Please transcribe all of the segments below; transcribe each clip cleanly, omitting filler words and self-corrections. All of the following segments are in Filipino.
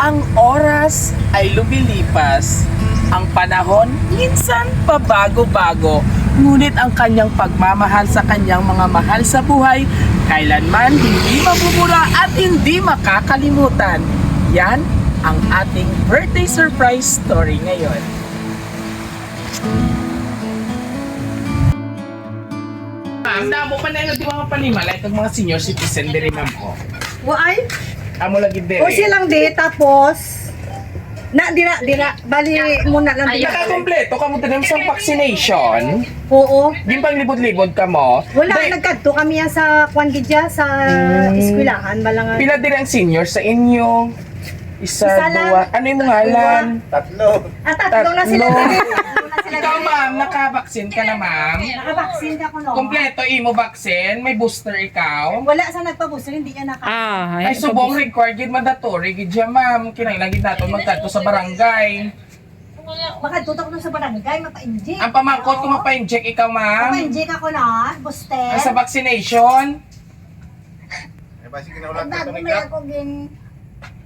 Ang oras ay lumilipas. Ang panahon minsan pabago-bago. Ngunit ang kanyang pagmamahal sa kanyang mga mahal sa buhay kailanman hindi mabubura at hindi makakalimutan. Yan ang ating birthday surprise story ngayon. Ma'am, namo pa na yung mga panimala itong mga senior citizen din ma'am ko. Why? Amo lagi din. O silang di, tapos, bali muna lang di. Nakakompleto ka mo tanim sa vaccination. Oo. Di pang libod-libod ka mo. Wala, Day, nagkadto kami yan sa Kwangidya, sa eskwelahan, malangan. pila din ang senior sa inyo? Isa, Isa lang. dua. Ano yung ngalan? Tatlo. Tatlo na sila Tatlo. din. Tatlo na sila Ikaw din. ma'am, nakabaksin ka na ma'am. Nakabaksin ka ko no. Kompleto imo vaccine, may booster ikaw. Wala sa nagpabusto, hindi niya naka. Ay subong record gid mandatory gid siya ma'am. Kinailangan gid naton magkadto sa barangay. Makatutok na sa barangay, mapa-inject. Ang pamangkot ko mapa-inject ikaw ma'am. Mapa-inject ako na, booster. Sa vaccination. Eh, basi kinaulat ka Bago ito ni may Kap. ako gin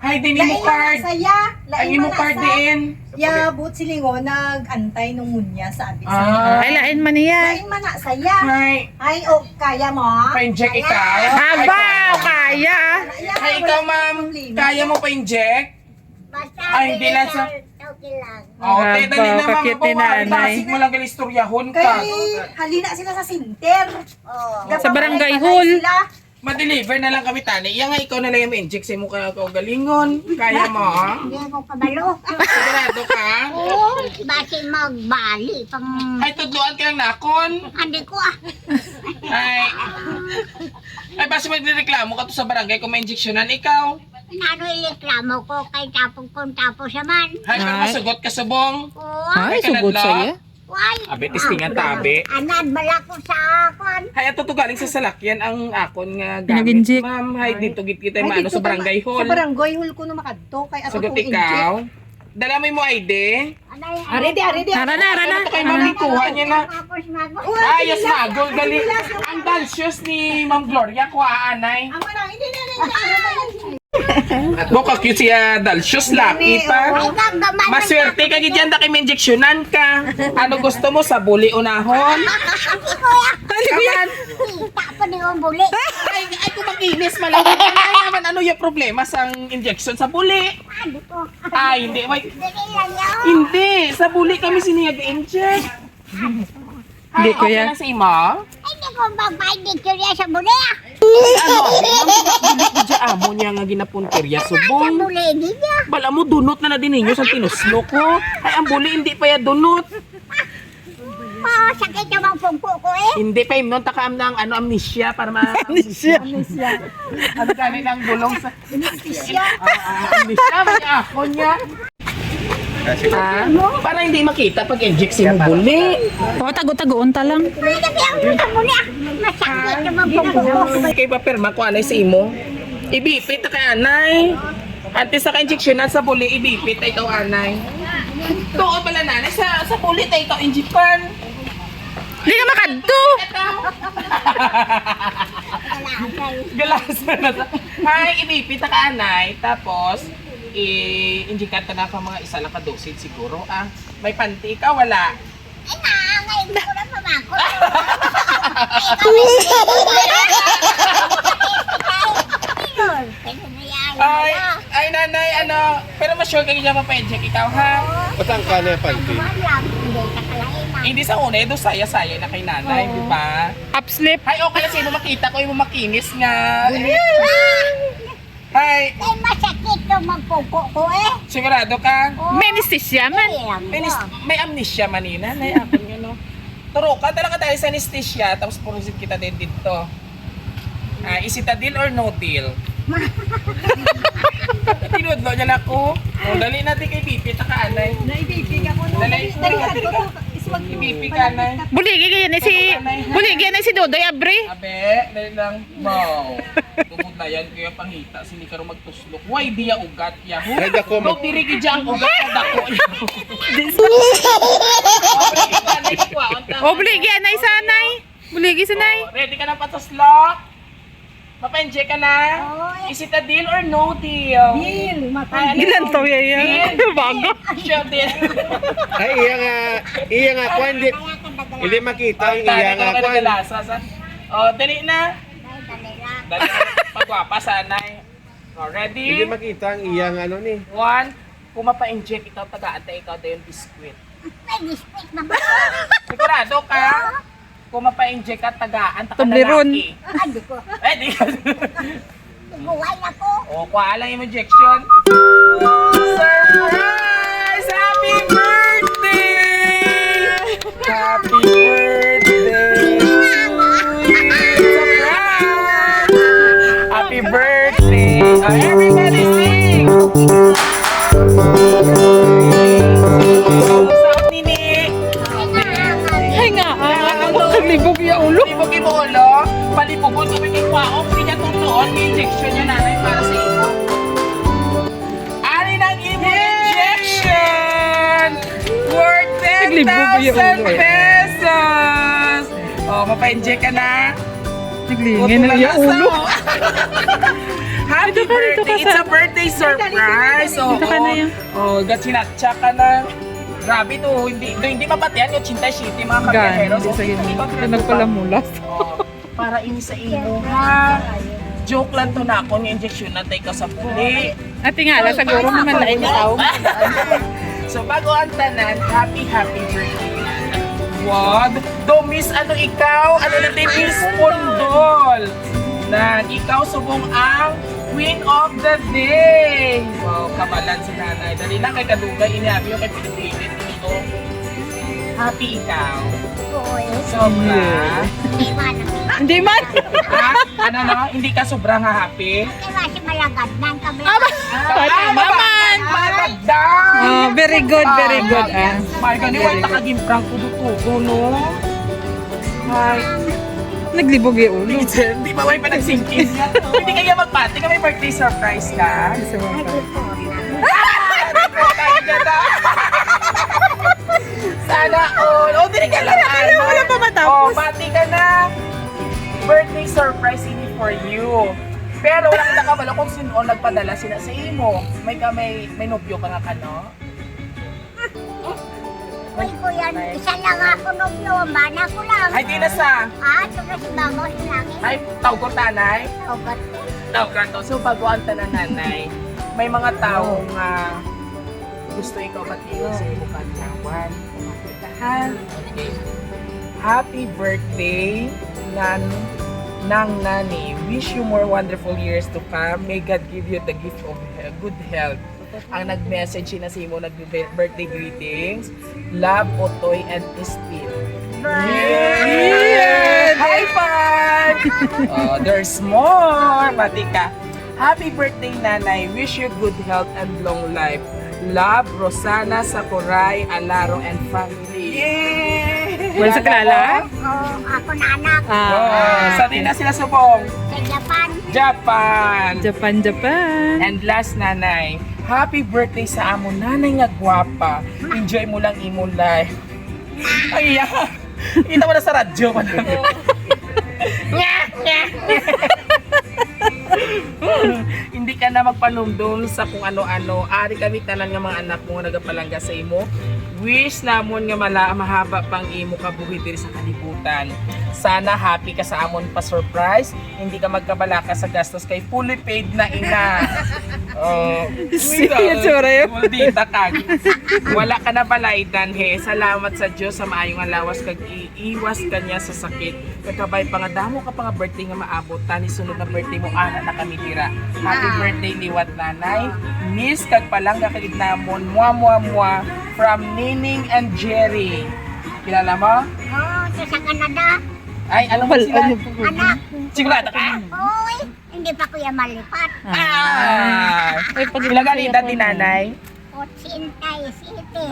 Hay din imo Lain card. na saya. Ang imo card din. Ya, but silingo, nag-antay nung munya sa abis. Ay, lain man niya. Lain man na, saya. Hay, Ay, o, kaya mo? pa-inject ikaw. Haba, kaya. Hay ikaw ma'am, kaya mo pa-inject? basta Ay, hindi lang sa- okay lang. Oh, Haba, te dali na ma'am. kakit ni nanay. Basig mo lang gali istoryahon ka. Kay, halina sila sa sinter. Oh. Sa barangay Gapapalay hall. sila. Ma-deliver na lang kami tani. Iya nga ikaw na lang yung inject sa mo ka galingon. Kaya mo, ha? Hindi ako kabalo. Sigurado ka? Oo, basi magbali pang Ay, tudluan ka lang nakon. andi ko ah. Ay, basta magreklamo ka to sa barangay kung may injeksyonan ikaw. Ano ireklamo ko kay tapong kung tapos naman. Ay, pero masugot ka subong. Oo, Ay, sugot sa'yo. why? Abe, testingan tabi. Anad bala ko sa akon. Hay, ato to galing sa salakyan ang akon nga gamit. Pinag-inject. Ma'am, hay, dito git kita Ay, maano dito sa barangay Sa hall. barangay hall ko na makadto. Kay ato Sugot kong ikaw. Dala mo yung ID. Anay, Arede. Ara na. Ano to kay ma'am kuha niya na. tapos mago. Ay, yes, magol, gali. Ang dancious ni Ma'am Gloria, kuha anay. Amo na, hindi. Boka cute siya Dalcious, lucky pa. Ay, gagaman. Maswerte ka gidyan da kay may injeksyonan ka. Ano gusto mo sa buli unahon? Kaman. Kita pa ni ang buli. Ay kung makinis malaki. Ay naman ano yung problema sa injection sa buli? Andi ko. Ay hindi, wait. Dili lang yun. Hindi, sa buli kami siniyag-inject. Hindi, Ay, okay kuya. lang sa ima? Ay, hindi ko magpa-dicture sa buli ah. Ano, ma'am, dyan amo niya nga ginapunterya Sa subong. buli, di niya. Bala mo, dunot na din ninyo sa tinuslo ko. Ay, ang buli, hindi pa ya dunot. Oh, sakit naman pungko ko eh. Hindi pa nun, takaam na ang ano, amnesia para ma... Amnesia? Ano kami ng gulong sa... Amnesia. Amnesia, may ako niya. Kasi Para hindi makita pag inject si mo buli. O, tago-tagoon ta lang. May gabi ang sa buli ah. Masakit naman pungko ko. Kay papirma ko anay si imo. Ibipit na kay anay. Ante sa ka-injectionan sa buli, ibipit ay ikaw anay. Tuod pala nanay, sa buli tayo ikaw injectan. Hindi ka makadto. Galas na sa... Ay, ibipit na ka anay. Tapos, i-injikan ka na ka mga isa lang ka-dosage siguro. May panty ka, wala. Ay na, ngayon ko na pamako. Ay nanay, ano, pero ma-sure ka ganyan mapa-inject ikaw, ha? patang ka na panty. Hindi sa una, do saya-saya na kay nanay, di ba? Upslip. Ay, okay na sino makita ko yung makinis nga. Ay, Ay, masakit yung magpuko ko eh. sigurado ka? May anesthesia man. May amnesia manina, nay ako nyo, no? Turo ka talaga tayo sa anesthesia, tapos purusin kita din dito. Is it a deal or no deal? Tinudlo niya na ako. O, dali natin kay Pipi, takaanay. Naibibig ako no. Dali. Tarihan ko to. Iswag Pipi ka, nay. Buligi ganyan na si Dodoy Abre. Abe, dali lang. Wow. Tungod na yan, kaya pangita. Sini ka rin magtuslok. Why di ya ugat yahu? Ay, dako, mag- Huwag diri kidya ang ugat na dako. O, buligi anay sanay. Buligi sanay. Ready ka na pa tuslok? Mapa-enjoy ka na? Is it a deal or no deal? Deal. Ilan to yan? Bago. Sure deal. Ay, iya nga, kwan, hindi makita ang iya nga, kwan. Oh, dali na. Dali lang. Dali na. Pagwapa sanay. Oh, Hindi ready? makita ang iya nga, ano ni. One. Kung mapa-inject ikaw, taga-ante ikaw daw yung biskwit. May district na ba? Sigurado ka? Kung mapa-inject ka, tagaan, Toblerone. lalaki. Ay, di ko. Di ka. Buhay na ko. O, kuha lang yung injection. Surprise! Happy birthday! Happy birthday to you! Surprise! Happy birthday! Oh, everybody sing! Sound nini! Ay nga, naglibog yung ulo. Libog mo ulo, palibugon kami kay Kwaong, hindi niya tutuon, may injection niya nanay para sa iyo. Ani ng imo injection! Worth Naglibog yung 10,000 ulo, eh. pesos! Oh, mapa-inject ka na. Naglingin na yung ulo. Happy Dito ka, dito birthday! ka It's sa- a birthday surprise! Dito ka na yan. Oh, gatsinatsa ka na. Grabe to, hindi mapatian yung Chinta City, mga Gan, kabiyaheros. hindi sa ganyan. Ito nagpalamulas. Oh, para ini sa imo ha. Joke lang to na ako, yung injection na tayo ka sa puli. Ate nga, lang, siguro naman lain yung tao. So bago ang tanan, happy birthday. Wag, do miss ano ikaw, ano na tayo miss Pundol. Na ikaw subong ang Queen of the Day. Wow, kabalan si nanay. Dali lang kay Kadugay, inihabi yung kay Pilipilit dito. Happy ikaw. Buhay. Sobra. Hindi man. Hindi man. Ha? Ano no? Hindi ka sobrang happy? Hindi man si malagad ng kami. Tama man. Magdang! Oh, very good, very good. Ah. May ganiwan ta kaging prank ko dutugo, no? Ay, Naglibog yung ulo. hindi ba may pa nagsingkin? Hindi kaya magpati ka, may birthday surprise ka? Sana all! O, dili ka lang. Wala pa matapos. O, pati ka na. Birthday surprise ini for you. Pero wala kita kabalo kung sino ang nagpadala sila sa imo. May nobyo ka nga ka, no? Uy, kuya, isa lang ako nung bana ko lang. Ay, di na sa. Ito kasi bago sa langit. Ay, tawag ko tanay. Ogat. Tawag to. So, bago ang nanay, may mga taong gusto ikaw batiin sa iyong kanyawan. Kumakitahan. Okay. Happy birthday, Nang Nani. Wish you more wonderful years to come. May God give you the gift of good health. Ang nag-message na sa imo, nag-birthday greetings. Love, Otoy, and Christine. Yeah! High five! Oh, there's more! Pati ka. Happy birthday, Nanay. Wish you good health and long life. Love, Rosana, Sakuray, Alaro, and family. Yay! Wala sa kilala? Oh, ako na anak. Oh, sa na sila subong. Sa Japan. Japan. Japan. And last, Nanay. Happy birthday sa amo, Nanay nga gwapa. Enjoy mo lang imo life. Ay, kita mo na sa radyo. Hindi ka na magpanumdum sa kung ano-ano. Ari kami tanan nga mga anak mo nga nagapalangga sa imo. Wish namon nga mahaba pang imo kabuhi diri sa kalibutan. Sana happy ka sa amon pa surprise. Hindi ka magkabalaka sa gastos kay fully paid na ina. Oh, Tsura yun. Maldita ka. Wala ka na balaydan he. Salamat sa Dios sa maayong alawas kag iiwas kanya sa sakit. Kagabay pa nga damo ka pa nga birthday nga maabot tani sunod na birthday mo ana na kami tira. Happy birthday liwat nanay. Miss kag palangga kagid namon mua from Nining and Jerry. Kilala mo? Oh, ito sa Canada. Ay, alam mo sila? Anak. Sigurado ka? Uy, hindi pa kuya malipat. Ah! Ay, pag Ilang edad ni nanay? 87.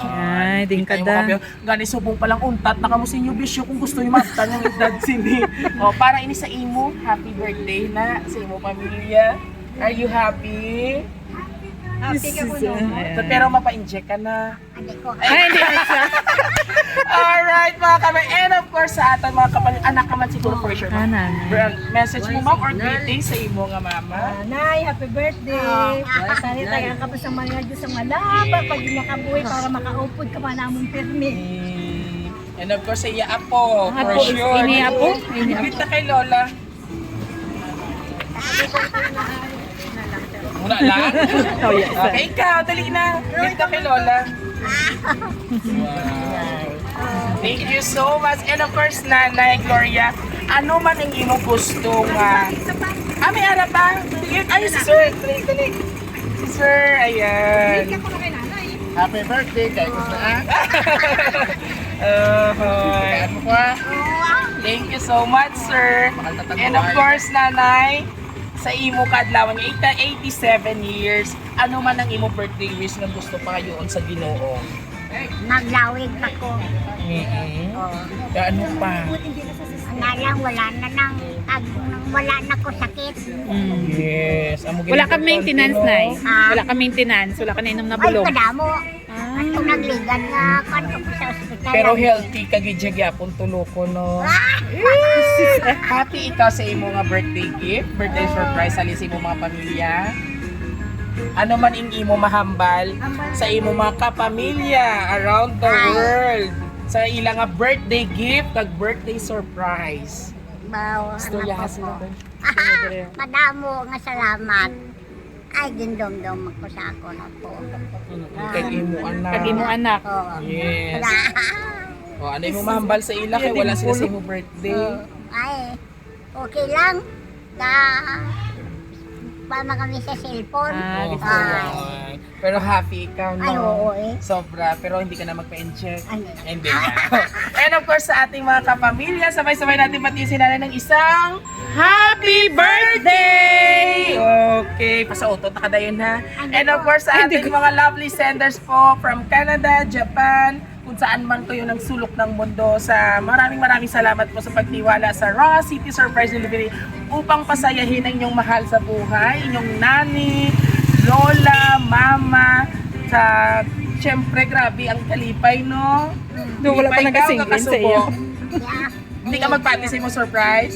Ay, ding ka Ay, da. Gani subong palang untat na kamo sinyo bisyo kung gusto niyo magtan yung edad sini. O para ini sa imo, happy birthday na sa imo pamilya. Are you happy? Happy ka po no? Ayan. Pero mapa-inject ka na. Hindi ko. Ay, hindi na siya. Alright, mga kamay. And of course, sa ating mga kapatid, anak ka man siguro for sure. Nanay. Message mo, ma'am, or greeting sa imo nga mama. Nanay, happy birthday. Sana tayo ka pa sa mga Diyos ang malaba pag nakabuhay para makaupod ka pa namon pirmi. And of course, sa iya apo, for Apo, sure. ini apo? Ibit na kay Lola. Muna lang? Oh, yes. Okay, ikaw, dali na. Ibit na kay Lola. Wow. Thank you so much. And of course, Nanay Gloria, ano man ang imo gusto nga? May harap ba? Ay, si Sir. Dali. Si Sir, ayan. Happy birthday kay Kusna. Ano pa? Thank you so much, sir. And of course, Nanay, sa imo kadlawan nga 87 years, ano man ang imo birthday wish nga gusto pa kayo sa Ginoo? Maglawig ako. Kaya ano pa? Nga lang, wala na nang, wala na ko sakit. Yes. Wala ka maintenance, Nay. Ah. Wala ka maintenance. Wala ka na inom na Ay, bulong. kadamo. Ah. At kung nagligan nga, kanto ko sa ospital. Pero healthy ka gidyagapon tulo ko, no? Happy ikaw sa imo nga birthday gift, birthday surprise sa imo mga pamilya. Ano man ang imo mahambal sa imo mga kapamilya around the world. Sa ilang nga birthday gift kag birthday surprise. Bawa, Istorya sila. Madamo nga salamat. Ay, gindom-dom ako sa ako na po. Kag imo anak. Pag imo anak. Oo. Yes. O, ano yung mahambal sa ila kay wala sila sa imo birthday. Ay, okay lang. Pama kami sa cellphone. Ah, gusto Ay, Pero happy ikaw, no? Ay, oo eh. Sobra, pero hindi ka na magpa-inject. Ay. Hindi na. And of course, sa ating mga kapamilya, sabay-sabay natin pati si nanay ng isang Happy Birthday! Okay, pasautot na kadayon ha. And of course, sa ating mga lovely senders po from Canada, Japan, kung saan man kayo ng sulok ng mundo, sa maraming salamat po sa pagtiwala sa Raw City Surprise Delivery upang pasayahin ang inyong mahal sa buhay, inyong nani, lola, mama, sa syempre grabe ang kalipay, no? Do, wala pa Kalipay nag-sing daw, in sa iyo. yeah. Hindi ka magpati sa imong surprise?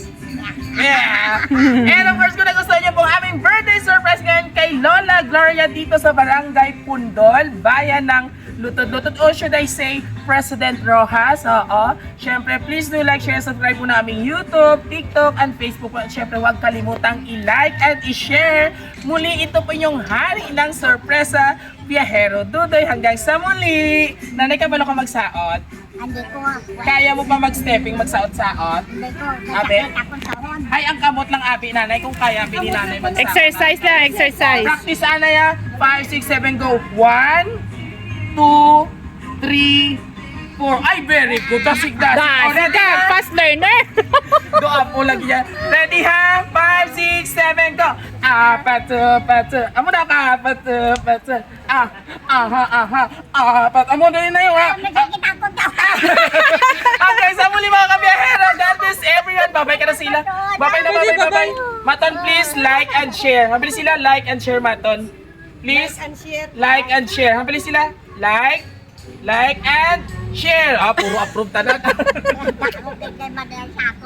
Yeah! And of course, kung nagustuhan niyo po ang aming birthday surprise ngayon kay Lola Gloria dito sa Barangay Pundol, bayan ng Lutod-Lutod, or should I say, President Rojas. Oo. Siyempre, please do like, share, subscribe po na aming YouTube, TikTok, and Facebook. At siyempre, huwag kalimutang i-like and i-share. Muli, ito po yung hari ng sorpresa, Viajero Dudoy. Hanggang sa muli. Nanay, kabalo ka magsaot? Hindi ko, Kaya mo pa mag-stepping, magsaot-saot? hindi ko, Ate? nasakit akong sahon. Ay, ang kamot lang abi, nanay. Kung kaya, pili nanay magsaot. Exercise lang, exercise. Practice, Anay, 5, 6, 7, go. 1, 2, 3, 4. Ay, very good. Dasig-dasig. O, ready ka, ha? fast learner. Doa po lagi yan. Ready ha? 5, 6, 7, go. Apat, amo na ka, apat. Apat. Amo na yun na yun, ha? Nasakit ako daw. Okay, sa muli mga kabiyahera, God bless everyone. Babay ka na sila. Babay na, babay. Maton, please, like and share. Mabilis sila, like and share, Maton. Please, And share. like and share. Mabilis sila, like and share. Puro approve talaga. Ako, kaya madaya sa ako.